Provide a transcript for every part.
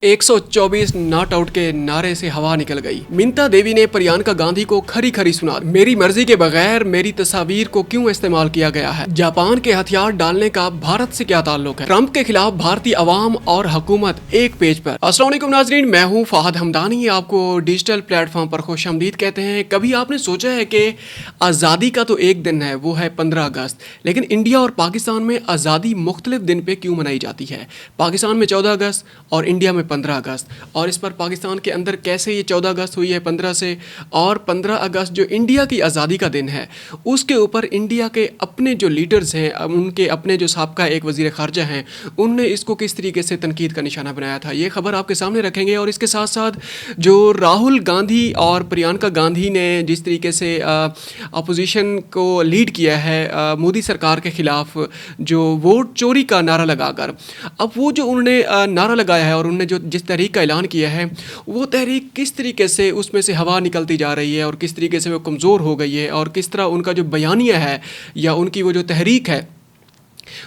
124 not out के नारे से हवा निकल गई। मिंता देवी ने प्रियंका गांधी को खरी खरी सुना, मेरी मर्जी के बगैर मेरी तस्वीर को क्यों इस्तेमाल किया गया है। जापान के हथियार डालने का भारत से क्या ताल्लुक है। ट्रंप के खिलाफ भारतीय अवाम और हुकूमत एक पेज पर। अस्सलाम वालेकुम नाजरीन, मैं हूं फहद हमदानी, आपको डिजिटल प्लेटफॉर्म पर खुशामदीद कहते हैं। कभी आपने सोचा है कि आज़ादी का तो एक दिन है, वो है 15 अगस्त, लेकिन इंडिया और पाकिस्तान में आज़ादी मुख्तलिफ दिन पे क्यों मनाई जाती है। पाकिस्तान में 14 अगस्त और इंडिया में 15 अगस्त, और इस पर पाकिस्तान के अंदर कैसे ये 14 अगस्त हुई है 15 से, और 15 अगस्त जो इंडिया की आज़ादी का दिन है उसके ऊपर इंडिया के अपने जो लीडर्स हैं, उनके अपने जो साबका एक वज़ीर ख़ारजा हैं, उनने इसको किस तरीके से तनकीद का निशाना बनाया था, ये खबर आपके सामने रखेंगे। और इसके साथ साथ जो राहुल गांधी और प्रियंका गांधी ने जिस तरीके से अपोजिशन को लीड किया है मोदी सरकार के ख़िलाफ़, जो वोट चोरी का नारा लगाकर, अब वो जो उन्होंने नारा लगाया है और उन्होंने जो जिस तहरीक का ऐलान किया है, वो तहरीक किस तरीके से उसमें से हवा निकलती जा रही है और किस तरीके से वो कमज़ोर हो गई है, और किस तरह उनका जो बयानिया है या उनकी वो जो तहरीक है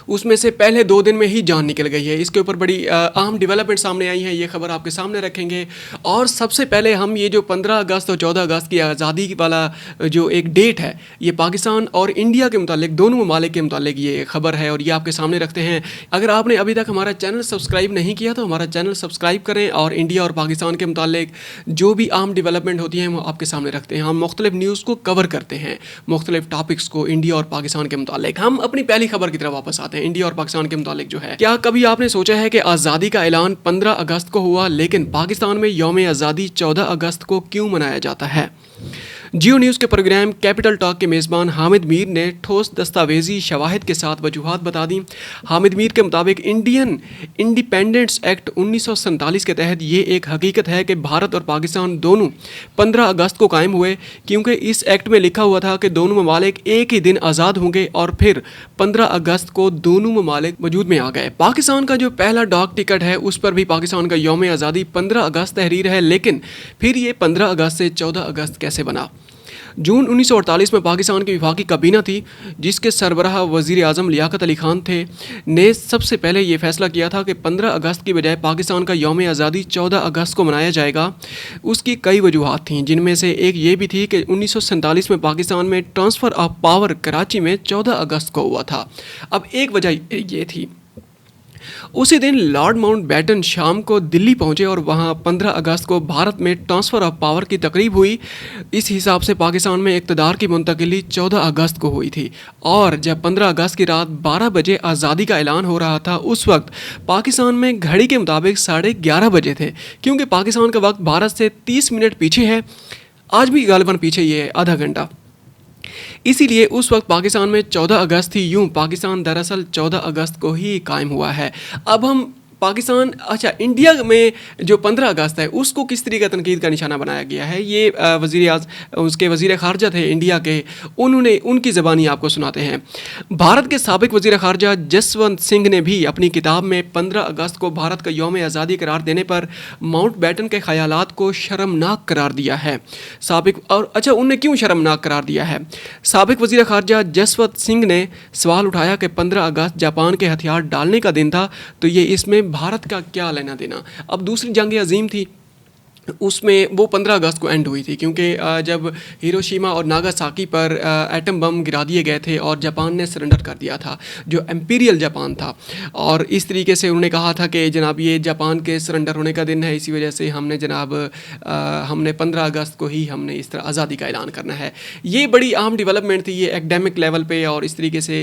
उसमें से पहले 2 दिन में ही जान निकल गई है। इसके ऊपर बड़ी अहम डेवलपमेंट सामने आई है, ये खबर आपके सामने रखेंगे। और सबसे पहले हम ये जो 15 अगस्त और 14 अगस्त की आज़ादी वाला जो एक डेट है, ये पाकिस्तान और इंडिया के मुतालिक, दोनों ममालिक के मुतालिक ये खबर है और ये आपके सामने रखते हैं। अगर आपने अभी तक हमारा चैनल सब्सक्राइब नहीं किया तो हमारा चैनल सब्सक्राइब करें, और इंडिया और पाकिस्तान के मुतालिक जो भी अहम डेवलपमेंट होती हैं वो आपके सामने रखते हैं। हम मुख्तलिफ न्यूज़ को कवर करते हैं, मुख्तलिफ टॉपिक्स को इंडिया और पाकिस्तान के मुतालिक। हम अपनी पहली खबर की तरफ वापस आते हैं, इंडिया और पाकिस्तान के मुतालिक जो है। क्या कभी आपने सोचा है कि आज़ादी का ऐलान 15 अगस्त को हुआ, लेकिन पाकिस्तान में यौम आज़ादी 14 अगस्त को क्यों मनाया जाता है। जियो न्यूज़ के प्रोग्राम कैपिटल टॉक के मेज़बान हामिद मीर ने ठोस दस्तावेजी शवाहिद के साथ वजूहात बता दी। हामिद मीर के मुताबिक इंडियन इंडिपेंडेंस एक्ट 1947 के तहत ये एक हकीकत है कि भारत और पाकिस्तान दोनों 15 अगस्त को कायम हुए, क्योंकि इस एक्ट में लिखा हुआ था कि दोनों ममालिक एक ही दिन आज़ाद होंगे, और फिर 15 अगस्त को दोनों ममालिक वजूद में आ गए। पाकिस्तान का जो पहला डाक टिकट है उस पर भी पाकिस्तान का यौम आज़ादी 15 अगस्त तहरीर है, लेकिन फिर ये 15 अगस्त से 14 अगस्त कैसे बना। जून 1948 में पाकिस्तान की वफाकी काबीना थी, जिसके सरबराह वज़ीर आज़म लियाकत अली खान थे, ने सबसे पहले ये फैसला किया था कि 15 अगस्त की बजाय पाकिस्तान का यौम आज़ादी 14 अगस्त को मनाया जाएगा। उसकी कई वजूहात थीं, जिनमें से एक ये भी थी कि 1947 में पाकिस्तान में ट्रांसफ़र ऑफ पावर कराची में 14 अगस्त को हुआ था। अब एक वजह ये थी, उसी दिन लॉर्ड माउंटबेटन शाम को दिल्ली पहुंचे और वहां 15 अगस्त को भारत में ट्रांसफ़र ऑफ पावर की तकरीब हुई। इस हिसाब से पाकिस्तान में इक़्तिदार की मुंतकिली 14 अगस्त को हुई थी, और जब 15 अगस्त की रात 12 बजे आज़ादी का ऐलान हो रहा था, उस वक्त पाकिस्तान में घड़ी के मुताबिक 11:30 बजे थे, क्योंकि पाकिस्तान का वक्त भारत से 30 मिनट पीछे है, आज भी गालिबन पीछे ही है, आधा घंटा। इसीलिए उस वक्त पाकिस्तान में 14 अगस्त थी। यूँ पाकिस्तान दरअसल 14 अगस्त को ही कायम हुआ है। अब हम पाकिस्तान, अच्छा, इंडिया में जो 15 अगस्त है उसको किस तरीके का तनकीद का निशाना बनाया गया है, ये उसके वज़ीर ख़ारजा थे इंडिया के, उन्होंने उनकी ज़बानी आपको सुनाते हैं। भारत के साबिक़ वज़ीर ख़ारजा जसवंत सिंह ने भी अपनी किताब में 15 अगस्त को भारत का यौम आज़ादी करार देने पर माउंटबेटन के ख़यालात को शर्मनाक करार दिया है। उन्होंने क्यों शर्मनाक करार दिया है। साबिक़ वज़ीर ख़ारजा जसवंत सिंह ने सवाल उठाया कि 15 अगस्त जापान के हथियार डालने का दिन था, तो ये इसमें भारत का क्या लेना देना। अब दूसरी जंग अज़ीम थी, उसमें वो 15 अगस्त को एंड हुई थी, क्योंकि जब हिरोशिमा और नागासाकी पर एटम बम गिरा दिए गए थे और जापान ने सरेंडर कर दिया था, जो एम्पीरियल जापान था, और इस तरीके से उन्होंने कहा था कि जनाब ये जापान के सरेंडर होने का दिन है, इसी वजह से हमने जनाब हमने 15 अगस्त को ही हमने इस तरह आज़ादी का ऐलान करना है। ये बड़ी अहम डेवलपमेंट थी, ये एकेडमिक लेवल पे, और इस तरीके से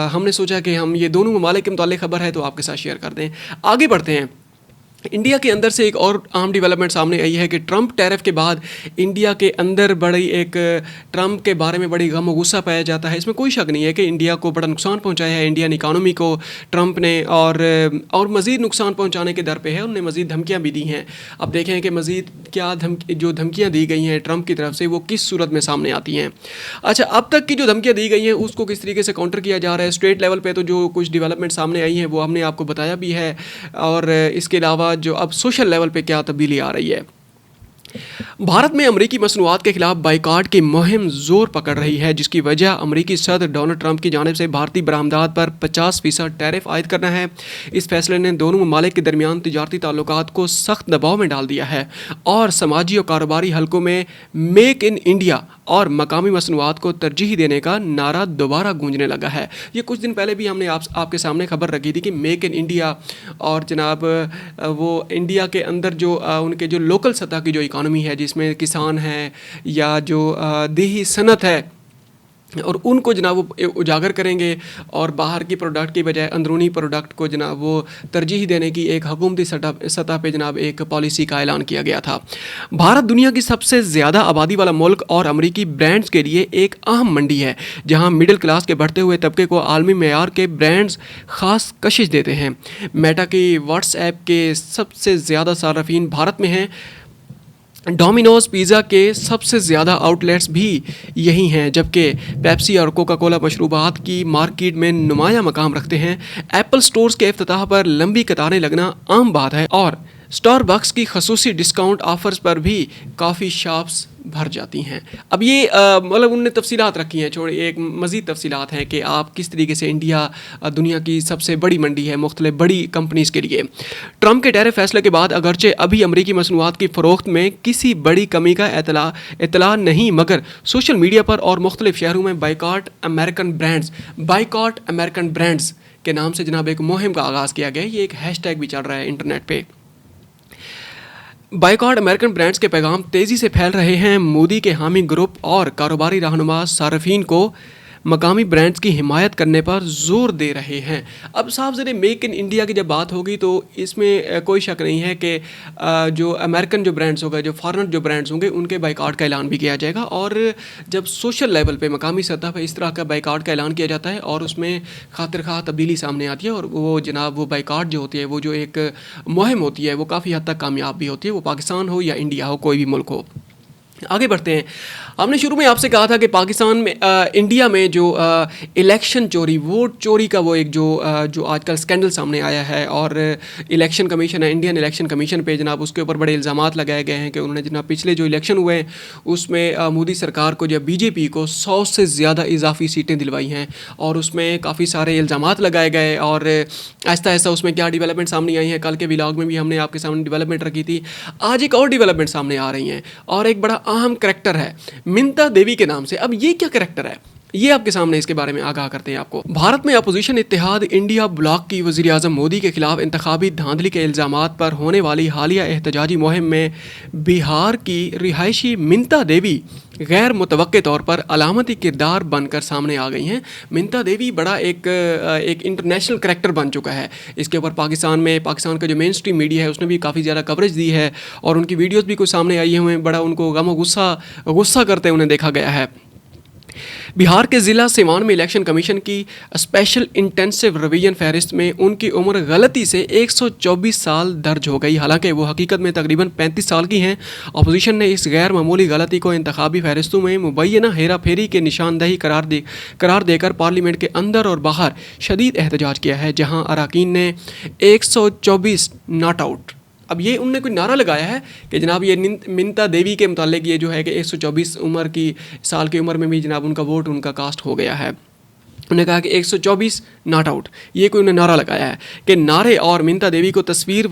हमने सोचा कि हम ये दोनों ममालिक के मुतालिक ख़बर है तो आपके साथ शेयर कर दें। आगे बढ़ते हैं। इंडिया के अंदर से एक और अहम डेवलपमेंट सामने आई है कि ट्रंप टैरिफ के बाद इंडिया के अंदर बड़ी एक ट्रंप के बारे में बड़ी गम और गुस्सा पाया जाता है। इसमें कोई शक नहीं है कि इंडिया को बड़ा नुकसान पहुंचाया है, इंडियन इकानमी को ट्रंप ने, और मज़ीद नुकसान पहुंचाने के दर पे है। उन्होंने मज़ीद धमकियां भी दी हैं। अब देखें कि मज़ीद क्या जो धमकियाँ दी गई हैं ट्रंप की तरफ से, वो किस सूरत में सामने आती हैं। अच्छा, अब तक की जो धमकियाँ दी गई हैं उसको किस तरीके से काउंटर किया जा रहा है। स्टेट लेवल पर तो जो कुछ डेवलपमेंट सामने आई हैं वो हमने आपको बताया भी है, और इसके अलावा जो अब सोशल लेवल पे क्या तब्दीली आ रही है। भारत में अमरीकी मसनूआत के खिलाफ बाइकाट की मुहिम जोर पकड़ रही है, जिसकी वजह अमरीकी सदर डोनाल्ड ट्रंप की जानिब से भारतीय बरामदात पर 50% टैरिफ आयद करना है। इस फैसले ने दोनों ममालिक के दरमियान तिजारती ताल्लुकात को सख्त दबाव में डाल दिया है और समाजी और कारोबारी हलकों में मेक इन इंडिया और मकामी मसनूआत को तरजीह देने का नारा दोबारा गूंजने लगा है। ये कुछ दिन पहले भी हमने आपके सामने खबर रखी थी कि मेक इन इंडिया और जनाब वो इंडिया के अंदर जो उनके जो लोकल सतह की जो इकानमी है, जिसमें किसान हैं या जो देही सनत है, और उनको जनाब वो उजागर करेंगे और बाहर की प्रोडक्ट की बजाय अंदरूनी प्रोडक्ट को जनाब वो तरजीह देने की एक हुकूमती सतह पे जनाब एक पॉलिसी का ऐलान किया गया था। भारत दुनिया की सबसे ज़्यादा आबादी वाला मुल्क और अमरीकी ब्रांड्स के लिए एक अहम मंडी है, जहां मिडिल क्लास के बढ़ते हुए तबके को आलमी मेयार के ब्रांड्स ख़ास कशिश देते हैं। मेटा की व्हाट्सएप के सबसे ज़्यादा सार्फिन भारत में हैं। डोमिनोज पिज़्ज़ा के सबसे ज़्यादा आउटलेट्स भी यही हैं, जबकि पेप्सी और कोका कोला मशरूबात की मार्केट में नुमाया मकाम रखते हैं। एप्पल स्टोर्स के इफ्तिताह पर लंबी कतारें लगना आम बात है और स्टारबक्स की खसूसी डिस्काउंट ऑफर्स पर भी काफ़ी शॉप्स भर जाती हैं। अब ये मतलब उनने तफसीलात रखी हैं, छोड़ एक मज़ीद तफसीलात हैं कि आप किस तरीके से इंडिया दुनिया की सबसे बड़ी मंडी है मुख्तलिफ बड़ी कंपनीज़ के लिए। ट्रंप के टैरिफ फैसले के बाद अगरचे अभी अमरीकी मसनूआत की फ़रोख्त में किसी बड़ी कमी का इतला नहीं, मगर सोशल मीडिया पर और मुख्तलिफ शहरों में बाइकॉट अमेरिकन ब्रांड्स के नाम से जनाब एक मुहिम का आगाज़ किया गया। ये एक हैशटैग भी चल रहा है इंटरनेट पे। बाइकॉट अमेरिकन ब्रांड्स के पैगाम तेज़ी से फैल रहे हैं। मोदी के हामी ग्रुप और कारोबारी रहनुमा सार्फिन को मकामी ब्रांड्स की हिमायत करने पर ज़ोर दे रहे हैं। अब साहब ज़रा मेक इन इंडिया की जब बात होगी तो इसमें कोई शक नहीं है कि जो अमेरिकन जो ब्रांड्स होगा, जो फॉरेनर जो ब्रांड्स होंगे, उनके बाइकआउट का ऐलान भी किया जाएगा। और जब सोशल लेवल पे मकामी सतह पर इस तरह का बाइकआउट का ऐलान किया जाता है और उसमें खातिर खा तब्दीली सामने आती है और वो जनाब वो बाइकआउट जो होती है, वो जो एक मुहिम होती है, वो काफ़ी हद तक कामयाब भी होती है, वो पाकिस्तान हो या इंडिया हो, कोई भी मुल्क हो। आगे बढ़ते हैं। हमने शुरू में आपसे कहा था कि पाकिस्तान में इंडिया में जो इलेक्शन चोरी, वोट चोरी का वो एक जो आजकल स्कैंडल सामने आया है और इलेक्शन कमीशन है, इंडियन इलेक्शन कमीशन पे जनाब उसके ऊपर बड़े इल्ज़ामात लगाए गए हैं कि उन्होंने जनाब पिछले जो इलेक्शन हुए हैं उसमें मोदी सरकार को जब बीजेपी को 100 से ज़्यादा इजाफी सीटें दिलवाई हैं और उसमें काफ़ी सारे इल्ज़ामात लगाए गए और आहिस्ता आहिस्ता उसमें क्या डेवलपमेंट सामने आई हैं। कल के व्लॉग में भी हमने आपके सामने डेवलपमेंट रखी थी, आज एक और डेवलपमेंट सामने आ रही हैं और एक बड़ा अहम करैक्टर है मिंता देवी के नाम से। अब ये क्या करैक्टर है, ये आपके सामने इसके बारे में आगाह करते हैं आपको। भारत में अपोजिशन इत्तेहाद इंडिया ब्लॉक की वज़ीर आज़म मोदी के खिलाफ इंतखाबी धांधली के इल्ज़ामात पर होने वाली हालिया एहतजाजी मुहिम में बिहार की रिहायशी मिंता देवी गैर मुतवक्के तौर पर अलामती किरदार बनकर सामने आ गई हैं। मिंता देवी बड़ा एक इंटरनेशनल करैक्टर बन चुका है। इसके ऊपर पाकिस्तान का जो मेन स्ट्रीम मीडिया है उसने भी काफ़ी ज़्यादा कवरेज दी है और उनकी वीडियोज़ भी कुछ सामने आई हुए हैं। बड़ा उनको गम गुस्सा करते उन्हें देखा गया है। बिहार के ज़िला सिवान में इलेक्शन कमीशन की स्पेशल इंटेंसिव रिवीजन फहरिस्त में उनकी उम्र गलती से 124 साल दर्ज हो गई, हालांकि वो हकीकत में तकरीबन 35 साल की हैं। अपोजिशन ने इस गैर मामूली गलती को इंतखाबी फहरिस्तों में मुबैना हेरा फेरी के निशानदही करार देकर पार्लियामेंट के अंदर और बाहर शदीद एहतजाज किया है, जहाँ अरकान ने 124 नॉट आउट। अब ये उनने कोई नारा लगाया है कि जनाब ये मिंता देवी के मुतालिक ये जो है कि 124 साल की उम्र में भी जनाब उनका वोट उनका कास्ट हो गया है। उन्होंने कहा कि 124 नॉट आउट, ये कोई उन्हें नारा लगाया है कि नारे और मिंता देवी की तस्वीर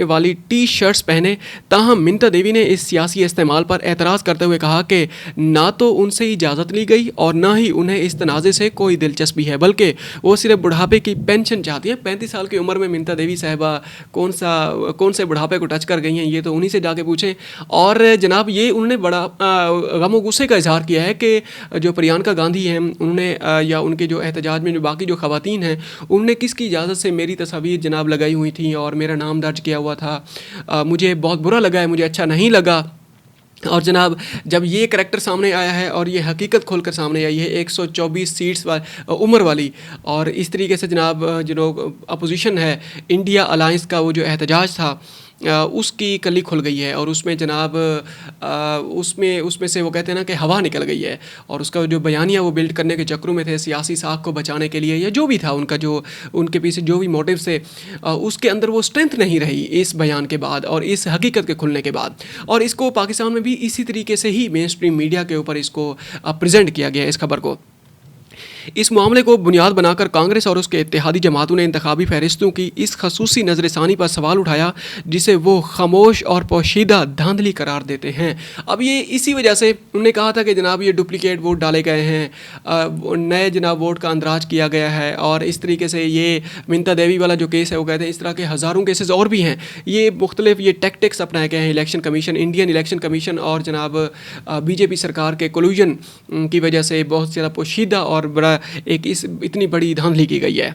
वाली टी शर्ट्स पहने। ताहम मिंता देवी ने इस सियासी इस्तेमाल पर एतराज़ करते हुए कहा कि ना तो उनसे इजाज़त ली गई और ना ही उन्हें इस तनाज़े से कोई दिलचस्पी है, बल्कि वो सिर्फ बुढ़ापे की पेंशन चाहती है। 35 साल की उम्र में मिंता देवी साहिबा कौन से बुढ़ापे को टच कर गई हैं, ये तो उन्हीं से जाके पूछें। और जनाब ये उन्होंने बड़ा गम गुस्से का इजहार किया है कि जो प्रियंका गांधी हैं उन्होंने या उनके जो एहतजाज में जो बाकी जो ख़वातीन हैं उनने किसकी इजाज़त से मेरी तस्वीर जनाब लगाई हुई थी और मेरा नाम दर्ज किया हुआ था। मुझे बहुत बुरा लगा है, मुझे अच्छा नहीं लगा। और जनाब जब ये करैक्टर सामने आया है और ये हकीकत खोलकर सामने आई है 124 सीट्स उम्र वाली, और इस तरीके से जनाब जो अपोजिशन है इंडिया अलायंस का वो जो एहतजाज था اس کی کلی کھل گئی ہے اور اس میں جناب اس میں سے وہ کہتے ہیں نا کہ ہوا نکل گئی ہے، اور اس کا جو بیانیہ وہ بلڈ کرنے کے چکروں میں تھے سیاسی ساکھ کو بچانے کے لیے، یا جو بھی تھا ان کا، جو ان کے پیچھے جو بھی موٹیوز تھے، اس کے اندر وہ اسٹرینتھ نہیں رہی اس بیان کے بعد اور اس حقیقت کے کھلنے کے بعد. اور اس کو پاکستان میں بھی اسی طریقے سے ہی مین اسٹریم میڈیا کے اوپر اس کو پریزنٹ کیا گیا اس خبر کو. اس معاملے کو بنیاد بنا کر کانگریس اور اس کے اتحادی جماعتوں نے انتخابی فہرستوں کی اس خصوصی نظر ثانی پر سوال اٹھایا جسے وہ خاموش اور پوشیدہ دھاندلی قرار دیتے ہیں. اب یہ اسی وجہ سے انہوں نے کہا تھا کہ جناب یہ ڈپلیکیٹ ووٹ ڈالے گئے ہیں، نئے جناب ووٹ کا اندراج کیا گیا ہے، اور اس طریقے سے یہ منتا دیوی والا جو کیس ہے وہ کہتے ہیں اس طرح کے ہزاروں کیسز اور بھی ہیں. یہ مختلف یہ ٹیکٹکس اپنائے گئے ہیں election commission, Indian election commission اور جناب بی جے پی سرکار کے کولوژن کی وجہ سے بہت زیادہ پوشیدہ اور بڑا ایک اتنی بڑی دھاندلی کی گئی ہے.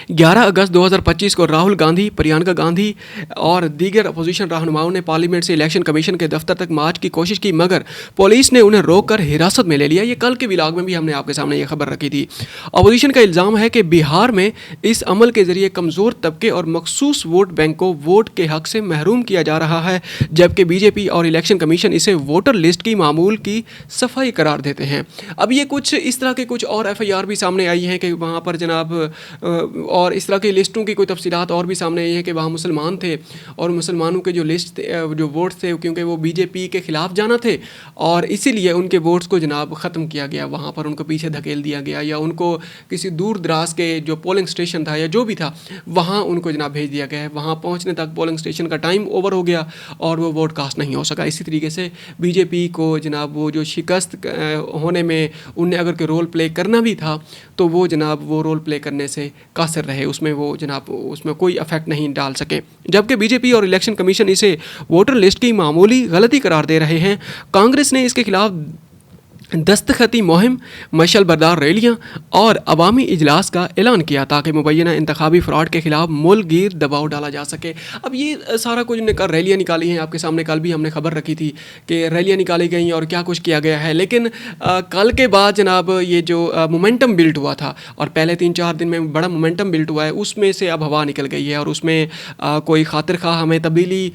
11 اگست 2025 کو راہل گاندھی، پریانکا گاندھی اور دیگر اپوزیشن رہنماؤں نے پارلیمنٹ سے الیکشن کمیشن کے دفتر تک مارچ کی کوشش کی، مگر پولیس نے انہیں روک کر حراست میں لے لیا. یہ کل کے ولاگ میں بھی ہم نے آپ کے سامنے یہ خبر رکھی تھی. اپوزیشن کا الزام ہے کہ بہار میں اس عمل کے ذریعے کمزور طبقے اور مخصوص ووٹ بینک کو ووٹ کے حق سے محروم کیا جا رہا ہے، جبکہ بی جے پی اور الیکشن کمیشن اسے ووٹر لسٹ کی معمول کی صفائی قرار دیتے ہیں. اب یہ کچھ اس طرح کے کچھ اور ایف آئی آر بھی سامنے آئی ہیں کہ وہاں پر جناب اور اس طرح کی لسٹوں کی کوئی تفصیلات اور بھی سامنے آئی ہے کہ وہاں مسلمان تھے اور مسلمانوں کے جو لسٹ جو ووٹس تھے کیونکہ وہ بی جے پی کے خلاف جانا تھے اور اسی لیے ان کے ووٹس کو جناب ختم کیا گیا، وہاں پر ان کو پیچھے دھکیل دیا گیا، یا ان کو کسی دور دراز کے جو پولنگ اسٹیشن تھا یا جو بھی تھا وہاں ان کو جناب بھیج دیا گیا ہے. وہاں پہنچنے تک پولنگ اسٹیشن کا ٹائم اوور ہو گیا اور وہ ووٹ کاسٹ نہیں ہو سکا. اسی طریقے سے بی جے پی کو جناب وہ جو شکست ہونے میں انہیں اگر کوئی رول پلے کرنا بھی تھا تو وہ جناب وہ رول پلے کرنے سے قاصر رہے، اس میں وہ جناب اس میں کوئی افیکٹ نہیں ڈال سکے. جبکہ بی جے پی اور الیکشن کمیشن اسے ووٹر لسٹ کی معمولی غلطی قرار دے رہے ہیں. کانگریس نے اس کے خلاف دستخطی مہم، مشعل بردار ریلیاں اور عوامی اجلاس کا اعلان کیا تاکہ مبینہ انتخابی فراڈ کے خلاف ملک گیر دباؤ ڈالا جا سکے. اب یہ سارا کچھ نے کر ریلیاں نکالی ہیں، آپ کے سامنے کل بھی ہم نے خبر رکھی تھی کہ ریلیاں نکالی گئیں اور کیا کچھ کیا گیا ہے. لیکن کل کے بعد جناب یہ جو مومنٹم بلڈ ہوا تھا اور پہلے 3-4 دن میں بڑا مومنٹم بلڈ ہوا ہے، اس میں سے اب ہوا نکل گئی ہے اور اس میں کوئی خاطر خواہ ہمیں تبدیلی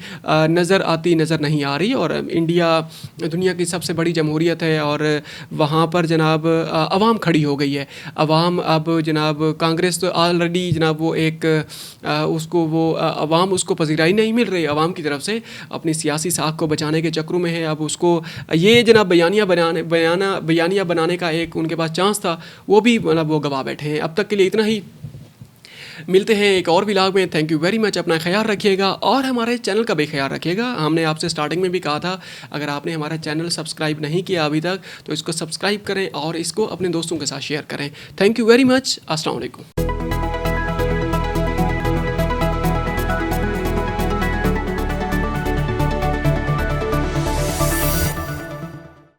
نظر نہیں آ رہی. اور انڈیا دنیا کی سب سے بڑی جمہوریت ہے اور وہاں پر جناب عوام کھڑی ہو گئی ہے. عوام اب جناب کانگریس تو آلریڈی جناب وہ ایک اس کو وہ عوام اس کو پذیرائی نہیں مل رہی عوام کی طرف سے، اپنی سیاسی ساکھ کو بچانے کے چکروں میں ہے. اب اس کو یہ جناب بیانیہ بنانے کا ایک ان کے پاس چانس تھا، وہ بھی مطلب وہ گوا بیٹھے ہیں. اب تک کے لیے اتنا ہی، ملتے ہیں ایک اور ولاگ میں. Thank you very much. اپنا خیال رکھیے گا اور ہمارے چینل کا بھی خیال رکھیے گا. ہم نے آپ سے سٹارٹنگ میں بھی کہا تھا اگر آپ نے ہمارا چینل سبسکرائب نہیں کیا ابھی تک تو اس کو سبسکرائب کریں اور اس کو اپنے دوستوں کے ساتھ شیئر کریں. Thank you very much. السلام علیکم.